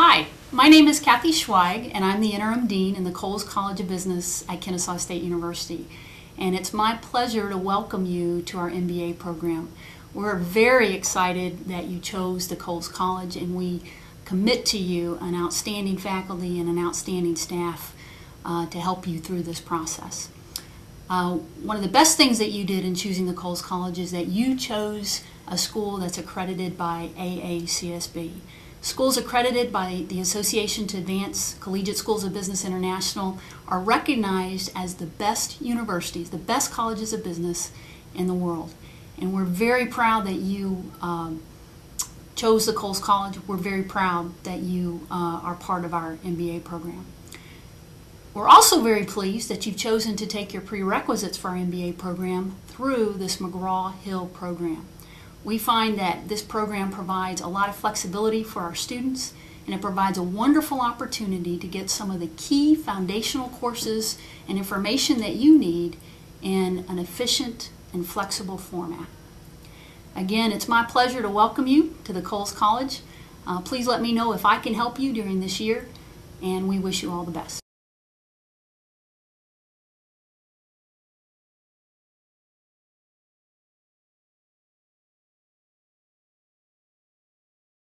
Hi, my name is Kathy Schweig, and I'm the Interim Dean in the Coles College of Business at Kennesaw State University. And it's my pleasure to welcome you to our MBA program. We're very excited that you chose the Coles College, and we commit to you an outstanding faculty and an outstanding staff to help you through this process. One of the best things that you did in choosing the Coles College is that you chose a school that's accredited by AACSB. Schools accredited by the Association to Advance Collegiate Schools of Business International are recognized as the best universities, the best colleges of business in the world. And we're very proud that you chose the Coles College. We're very proud that you are part of our MBA program. We're also very pleased that you've chosen to take your prerequisites for our MBA program through this McGraw-Hill program. We find that this program provides a lot of flexibility for our students, and it provides a wonderful opportunity to get some of the key foundational courses and information that you need in an efficient and flexible format. Again, it's my pleasure to welcome you to the Coles College. Please let me know if I can help you during this year, and we wish you all the best.